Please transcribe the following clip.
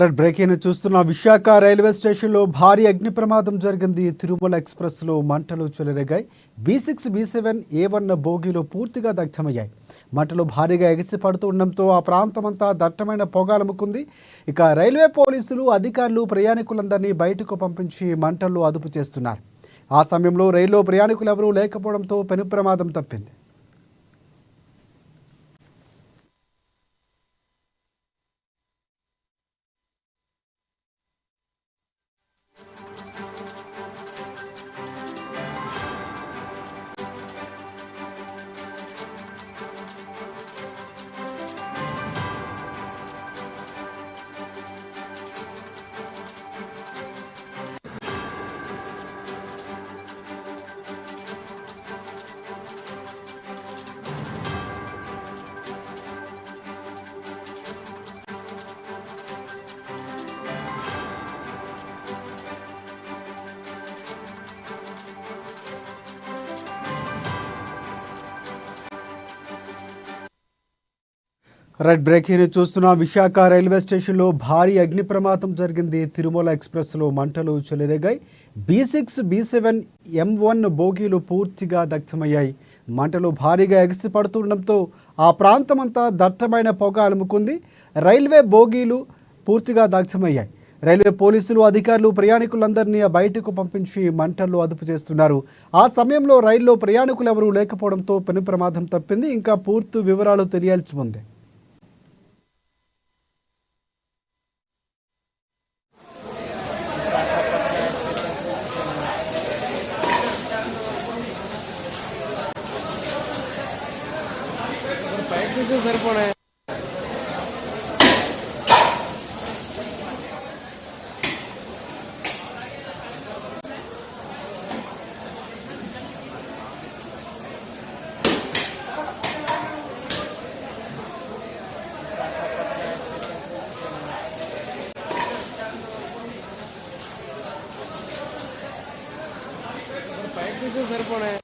Red breaking చూస్తున్న Visakha railway స్టేషన్లో భారీ అగ్ని ప్రమాదం జరిగింది. తిరుమల ఎక్స్ప్రెస్లో మంటలు చెలరేగాయి. B6, B7, A1 బోగీలు పూర్తిగా దగ్ధమయ్యాయి. మంటలు భారీగా ఎగిసి పడుతుండటంతో ఆ ప్రాంతమంతా దట్టమైన పొగ అలుముకుంది. ఇక రైల్వే పోలీసులు అధికారులు ప్రయాణికులందరినీ బయటకు పంపించి మంటలు అదుపు చేస్తున్నారు. ఆ సమయంలో రైల్లో ప్రయాణికులు ఎవరూ లేకపోవడంతో పెను ప్రమాదం తప్పింది. రెడ్ బ్రేకింగ్ చూస్తున్న విశాఖ రైల్వే స్టేషన్లో భారీ అగ్ని ప్రమాదం జరిగింది. తిరుమల ఎక్స్ప్రెస్లో మంటలు చెలరేగాయి. B6, B7, M1 బోగీలు పూర్తిగా దగ్ధమయ్యాయి. మంటలు భారీగా ఎగిసి పడుతుండటంతో ఆ ప్రాంతమంతా దట్టమైన పొగ అలుముకుంది. రైల్వే బోగీలు పూర్తిగా దగ్ధమయ్యాయి. రైల్వే పోలీసులు అధికారులు ప్రయాణికులందరినీ బయటకు పంపించి మంటలు అదుపు చేస్తున్నారు. ఆ సమయంలో రైల్లో ప్రయాణికులు ఎవరూ లేకపోవడంతో పెను ప్రమాదం తప్పింది. ఇంకా పూర్తి వివరాలు తెలియాల్సి ఉంది. సరిపోనే సరిపోనే